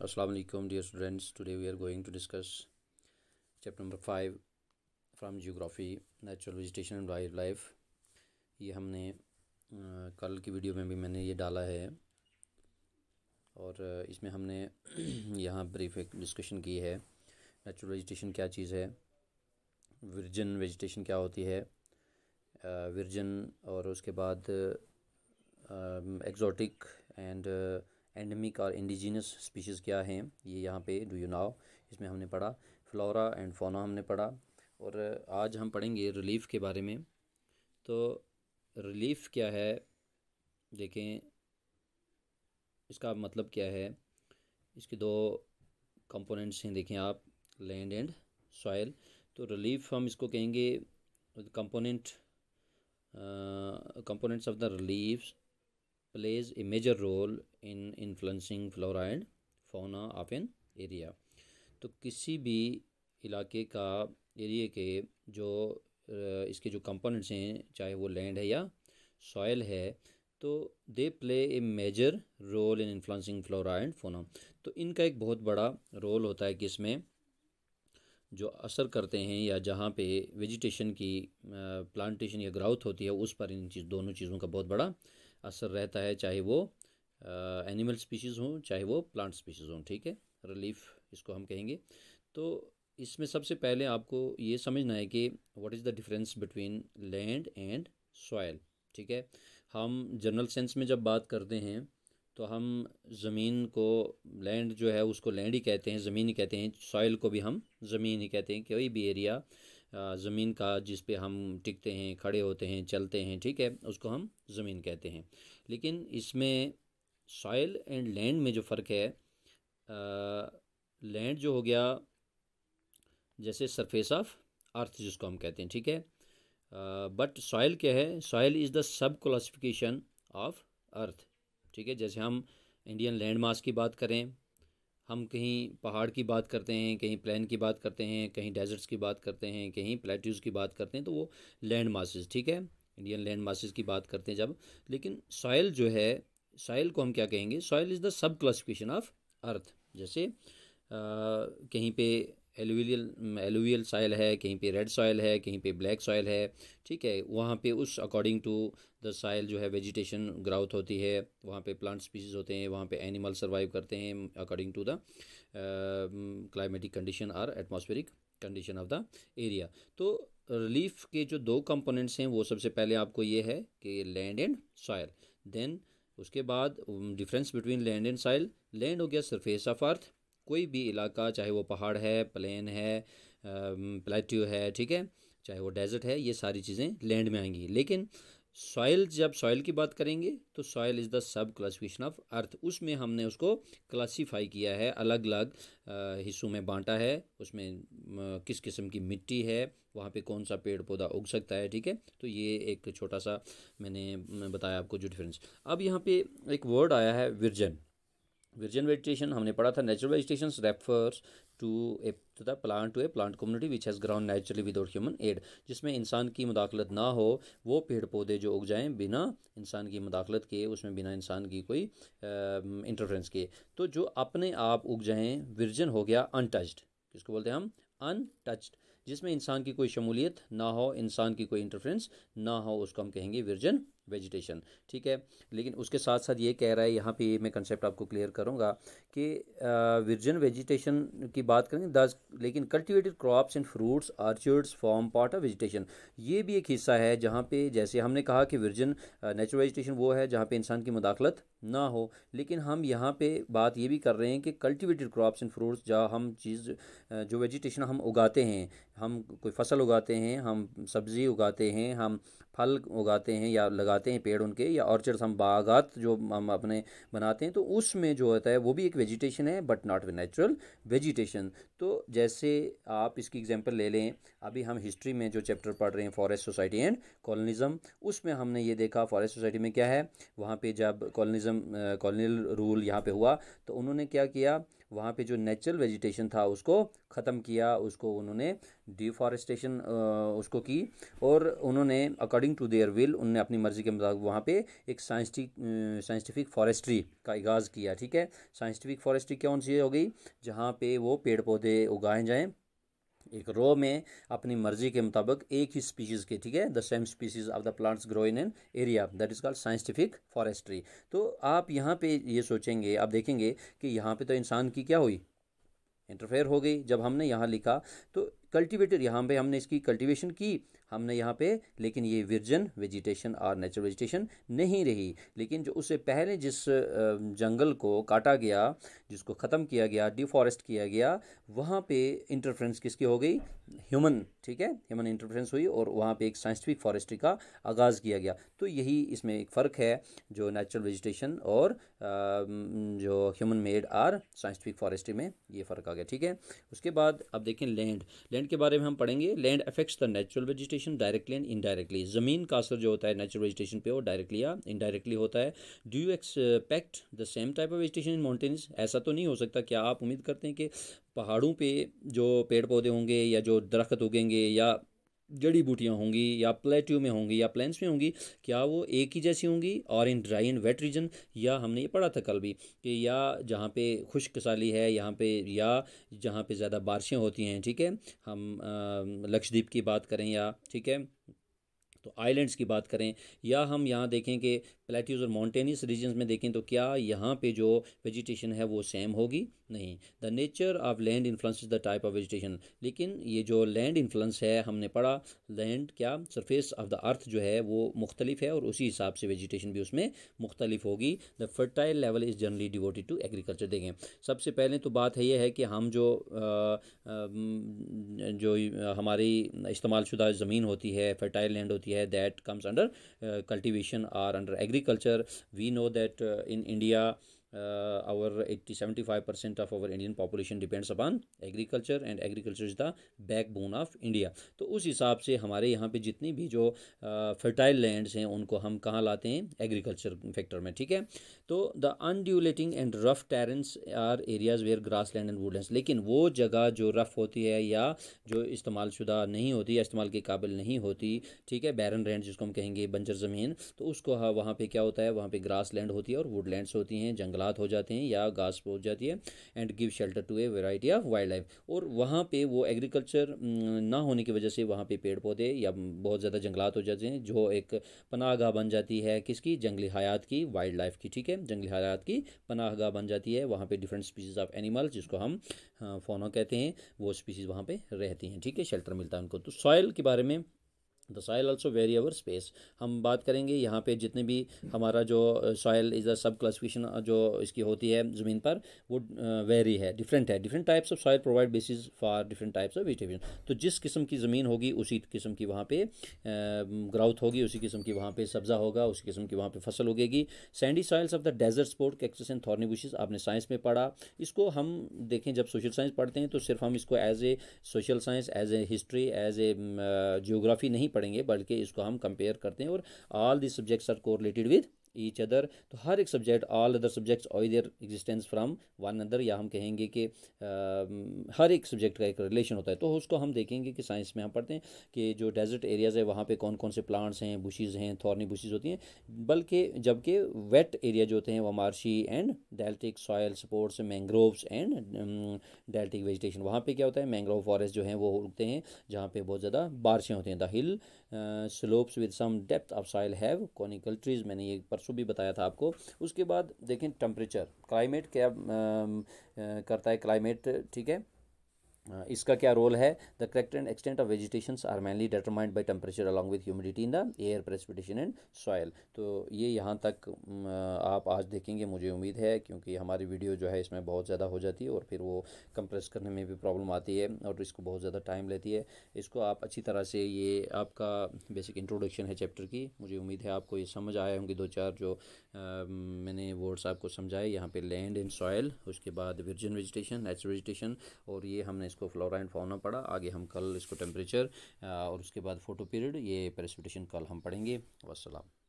Assalamu alaikum dear students. Today we are going to discuss chapter number 5 from geography, natural vegetation and wildlife. ये हमने कल की video में भी मैंने ये डाला है और इसमें हमने यहाँ ब्रीफ एक डिस्कशन की है। नेचुरल वेजिटेशन क्या चीज़ है, विर्जिन वेजिटेशन क्या होती है, विर्जिन और उसके बाद एक्जोटिक एंड एंडेमिक और इंडिजिनस स्पीशीज़ क्या हैं, ये यहाँ पे डू यू नाउ इसमें हमने पढ़ा। फ्लोरा एंड फौना हमने पढ़ा और आज हम पढ़ेंगे रिलीफ के बारे में। तो रिलीफ क्या है, देखें इसका मतलब क्या है। इसके दो कंपोनेंट्स हैं, देखें आप, लैंड एंड सॉइल। तो रिलीफ हम इसको कहेंगे components of the reliefs plays a major role in influencing flora and fauna of an area। तो किसी भी इलाके का, एरिया के जो इसके जो कंपोनेंट्स हैं, चाहे वो लैंड है या सॉइल है, तो they play a major role in influencing flora and fauna. तो इनका एक बहुत बड़ा रोल होता है कि इसमें जो असर करते हैं या जहाँ पे वेजिटेशन की प्लांटेशन या ग्राउथ होती है उस पर इन दोनों चीज़ों का बहुत बड़ा असर रहता है, चाहे वो एनिमल स्पीशीज़ हों चाहे वो प्लांट स्पीशीज़ हों। ठीक है, रिलीफ इसको हम कहेंगे। तो इसमें सबसे पहले आपको ये समझना है कि what is the difference between land and soil. ठीक है, हम जनरल सेंस में जब बात करते हैं तो हम ज़मीन को, लैंड जो है उसको लैंड ही कहते हैं, ज़मीन ही कहते हैं। सॉइल को भी हम ज़मीन ही कहते हैं। कोई भी एरिया ज़मीन का जिस पे हम टिकते हैं, खड़े होते हैं, चलते हैं, ठीक है, उसको हम ज़मीन कहते हैं। लेकिन इसमें सॉइल एंड लैंड में जो फ़र्क है, लैंड जो हो गया जैसे सरफेस ऑफ अर्थ जिसको हम कहते हैं, ठीक है। बट सॉइल क्या है, soil is the sub classification of earth. ठीक है, जैसे हम इंडियन लैंड मास की बात करें, हम कहीं पहाड़ की बात करते हैं, कहीं प्लेन की बात करते हैं, कहीं डेजर्ट्स की बात करते हैं, कहीं प्लेट्यूज़ की बात करते हैं, तो वो लैंड मासेस, ठीक है, इंडियन लैंड मासेस की बात करते हैं जब। लेकिन सॉइल जो है, सॉइल को हम क्या कहेंगे, soil is the sub classification of earth. जैसे कहीं पे एलुवियल सॉइल है, कहीं पे रेड सॉइल है, कहीं पे ब्लैक सॉइल है, ठीक है। वहाँ पे उस अकॉर्डिंग टू द सॉइल जो है वेजिटेशन ग्राउथ होती है, वहाँ पे प्लांट स्पीशीज़ होते हैं, वहाँ पे एनिमल सर्वाइव करते हैं according to the climatic condition और atmospheric condition of the area. तो रिलीफ के जो दो कंपोनेंट्स हैं वो सबसे पहले आपको ये है कि लैंड एंड सॉइल। देन उसके बाद difference between land and soil, land हो गया सरफेस ऑफ अर्थ, कोई भी इलाका, चाहे वो पहाड़ है, प्लेन है, प्लेट्यू है, ठीक है, चाहे वो डेजर्ट है, ये सारी चीज़ें लैंड में आएंगी। लेकिन सॉइल, जब सॉइल की बात करेंगे तो soil is the sub classification of earth. उसमें हमने उसको क्लासीफाई किया है, अलग अलग हिस्सों में बांटा है। उसमें किस किस्म की मिट्टी है, वहाँ पे कौन सा पेड़ पौधा उग सकता है, ठीक है। तो ये एक छोटा सा मैंने बताया आपको जो डिफरेंस। अब यहाँ पे एक वर्ड आया है विर्जन। विर्जिन वेजिटेशन हमने पढ़ा था। Natural vegetation refers to the plant, to a plant community which has ground naturally without human aid. जिसमें इंसान की मुदाखलत ना हो, वो पेड़ पौधे जो उग जाएं बिना इंसान की मुदाखलत के, उसमें बिना इंसान की कोई इंटरफेरेंस के, तो जो अपने आप उग जाएं, विर्जिन हो गया अनटच्ड। किसको बोलते हैं हम, अनटच्ड। जिसमें इंसान की कोई शमूलियत ना हो, इंसान की कोई इंटरफेरेंस ना हो, उसको हम कहेंगे विर्जिन वेजिटेशन, ठीक है। लेकिन उसके साथ साथ ये कह रहा है, यहाँ पे मैं कंसेप्ट आपको क्लियर करूँगा कि विर्जिन वेजिटेशन की बात करेंगे दस, लेकिन cultivated crops and fruits orchards form part of vegetation. ये भी एक हिस्सा है जहाँ पे, जैसे हमने कहा कि विर्जिन नेचुरल वेजिटेशन वो है जहाँ पे इंसान की मुदाखलत ना हो, लेकिन हम यहाँ पे बात ये भी कर रहे हैं कि कल्टिवेटेड क्रॉप्स एंड फ्रूट्स, जहाँ हम चीज़ जो वेजिटेशन हम उगाते हैं, हम कोई फसल उगाते हैं, हम सब्ज़ी उगाते हैं, हम फल उगाते हैं या लगाते हैं पेड़ उनके, या ऑर्चर्ड्स, हम बागात जो हम अपने बनाते हैं, तो उसमें जो होता है वो भी एक वेजिटेशन है, बट नॉट नेचुरल वेजिटेशन। तो जैसे आप इसकी एग्जांपल ले लें, अभी हम हिस्ट्री में जो चैप्टर पढ़ रहे हैं फॉरेस्ट सोसाइटी एंड कॉलोनिज्म, उसमें हमने ये देखा फॉरेस्ट सोसाइटी में क्या है, वहाँ पे जब कॉलोनिज्म, कॉलोनियल रूल यहाँ पे हुआ, तो उन्होंने क्या किया, वहाँ पे जो नेचुरल वेजिटेशन था उसको ख़त्म किया, उसको उन्होंने डिफॉरेस्टेशन उसको की, और उन्होंने अकॉर्डिंग टू देयर विल उन्होंने अपनी मर्ज़ी के मुताबिक वहाँ पे एक साइंटिफिक फॉरेस्ट्री का आगाज़ किया। ठीक है, साइंटिफिक फॉरेस्ट्री कौन सी हो गई, जहाँ पे वो पेड़ पौधे उगाए जाएँ एक रो में अपनी मर्जी के मुताबिक एक ही स्पीशीज़ के, ठीक है, the same species of the plants grow in an area, that is called scientific forestry. तो आप यहाँ पे ये सोचेंगे, आप देखेंगे कि यहाँ पे तो इंसान की क्या हुई, इंटरफेयर हो गई। जब हमने यहाँ लिखा तो कल्टीवेटेड, यहाँ पे हमने इसकी कल्टीवेशन की हमने यहाँ पे, लेकिन ये विर्जन वेजिटेशन और नेचुरल वेजिटेशन नहीं रही। लेकिन जो उससे पहले जिस जंगल को काटा गया, जिसको ख़त्म किया गया, डिफॉरेस्ट किया गया, वहाँ पे इंटरफ्रेंस किसकी हो गई, ह्यूमन, ठीक है, ह्यूमन इंटरफ्रेंस हुई और वहाँ पे एक साइंटिफिक फॉरेस्ट्री का आगाज़ किया गया। तो यही इसमें एक फ़र्क है जो नेचुरल वेजिटेशन और जो ह्यूमन मेड और साइंटिफिक फॉरेस्ट्री में, ये फ़र्क आ गया। ठीक है, उसके बाद अब देखें लैंड के बारे में हम पढ़ेंगे। Land affects the natural vegetation directly and indirectly. ज़मीन का असर जो होता है नेचुरल वेजिटेशन पे वो डायरेक्टली या इनडायरेक्टली होता है। Do you expect the same type of vegetation in mountains? ऐसा तो नहीं हो सकता, क्या आप उम्मीद करते हैं कि पहाड़ों पे जो पेड़ पौधे होंगे या जो दरख्त उगेंगे या जड़ी बूटियाँ होंगी या प्लेट्यू में होंगी या प्लेन्स में होंगी, क्या वो एक ही जैसी होंगी? और इन ड्राई एंड वेट रीजन, या हमने ये पढ़ा था कल भी कि या जहाँ पे खुश्क साली है यहाँ पे, या जहाँ पे ज़्यादा बारिशें होती हैं, ठीक है, हम लक्षद्वीप की बात करें या, ठीक है, तो आइलैंड्स की बात करें, या हम यहाँ देखें कि प्लेट्यूज और माउंटेनियस रीजन्स में देखें, तो क्या यहाँ पे जो वेजिटेशन है वो सेम होगी? नहीं। The nature of land influences the type of vegetation. लेकिन ये जो लैंड इन्फ्लुएंस है, हमने पढ़ा लैंड क्या, सरफेस ऑफ द अर्थ जो है वो मुख्तलिफ है और उसी हिसाब से वेजिटेशन भी उसमें मुख्तलिफ होगी। The fertile level is generally devoted to agriculture. देखें, सबसे पहले तो बात है ये है कि हम जो हमारी इस्तेमाल शुदा ज़मीन होती है, फर्टाइल लैंड होती है, that comes under cultivation or under agriculture. We know that in India our 75% of our Indian population depends upon agriculture, and agriculture is the backbone of India. तो उस हिसाब से हमारे यहाँ पे जितनी भी जो फर्टाइल लैंड्स हैं उनको हम कहाँ लाते हैं, एग्रीकल्चर फैक्टर में। ठीक है, तो the undulating and rough terrains are areas where grass land and woodlands. लेकिन वो जगह जो रफ होती है या जो इस्तेमाल शुदा नहीं होती या इस्तेमाल के काबिल नहीं होती, ठीक है, बैरन लैंड जिसको हम कहेंगे, बंजर ज़मीन, तो उसको वहाँ पे क्या होता है, वहाँ पे ग्रास लैंड होती है और वुडलैंड्स होती हैं, जंगलात हो जाते हैं या घास पहुँच जाती है, and give shelter to a variety of wild life. और वहाँ पे वो एग्रीकल्चर ना होने की वजह से वहाँ पे पेड़ पौधे या बहुत ज़्यादा जंगलात हो जाते हैं, जो एक पनाहगाह बन जाती है किसकी, जंगली हयात की, वाइल्ड लाइफ की। ठीक है, जंगली हयात की पनाहगाह बन जाती है। वहाँ पे डिफरेंट स्पीसीज ऑफ एनिमल जिसको हम फौना कहते हैं, वो स्पीसीज वहाँ पे रहती हैं। ठीक है, शेल्टर मिलता है उनको। तो सॉइल के बारे में, the soil also very our space, हम बात करेंगे यहाँ पे जितने भी हमारा जो सॉइल इज़ अ सब क्लासिफिकेशन जो इसकी होती है ज़मीन पर, वो वेरी है, डिफरेंट है। Different types of soil provide basis for different types of vegetation. तो जिस किस्म की ज़मीन होगी उसी किस्म की वहाँ पे ग्राउथ होगी, उसी किस्म की वहाँ पे सब्ज़ा होगा, उसी किस्म की वहाँ पे फसल उगेगी। Sandy soils of the desert sport cactus and thorny bushes, आपने साइंस में पढ़ा। इसको हम देखें जब सोशल साइंस पढ़ते हैं तो सिर्फ हम इसको as a social science, as a history, as a geography नहीं पढ़ेंगे, बल्कि इसको हम कंपेयर करते हैं और all the subjects are correlated with each other. तो हर एक सब्जेक्ट, ऑल अदर सब्जेक्ट्स और their existence from one other, या हम कहेंगे कि हर एक सब्जेक्ट का एक रिलेशन होता है। तो उसको हम देखेंगे कि साइंस में हम पढ़ते हैं कि जो डेजर्ट एरियाज़ है वहाँ पे कौन कौन से प्लांट्स हैं, बुशीज़ हैं, थॉर्नी बुशीज़ होती हैं, बल्कि जबकि वेट एरिया जो होते हैं वो marshy and deltaic soil supports, mangroves and deltaic vegetation. वहाँ पे क्या होता है, मैंग्रोव फॉरेस्ट जो हैं वो उगते हैं जहाँ पे बहुत ज़्यादा बारिशें होती हैं। The hill slopes with some depth of soil have conical trees, मैंने ये परसों भी बताया था आपको। उसके बाद देखें टेम्परेचर, क्लाइमेट क्या करता है क्लाइमेट, ठीक है, इसका क्या रोल है। The correct and extent of vegetations are mainly determined by temperature along with humidity in the air, precipitation and soil. तो ये यहाँ तक आप आज देखेंगे, मुझे उम्मीद है, क्योंकि हमारी वीडियो जो है इसमें बहुत ज़्यादा हो जाती है और फिर वो कंप्रेस करने में भी प्रॉब्लम आती है और इसको बहुत ज़्यादा टाइम लेती है। इसको आप अच्छी तरह से, ये आपका बेसिक इंट्रोडक्शन है चैप्टर की, मुझे उम्मीद है आपको ये समझ आए होंगे। दो चार जो मैंने वर्ड्स आपको समझाए यहाँ पे, लैंड एंड सॉइल, उसके बाद वर्जिन वेजिटेशन, नेचुरल वेजिटेशन, और ये हमने इसको फ्लोरा एंड फाउना पढ़ा। आगे हम कल इसको टेम्परेचर और उसके बाद फोटो पीरियड, ये प्रेसिपिटेशन कल हम पढ़ेंगे। वस्सलाम।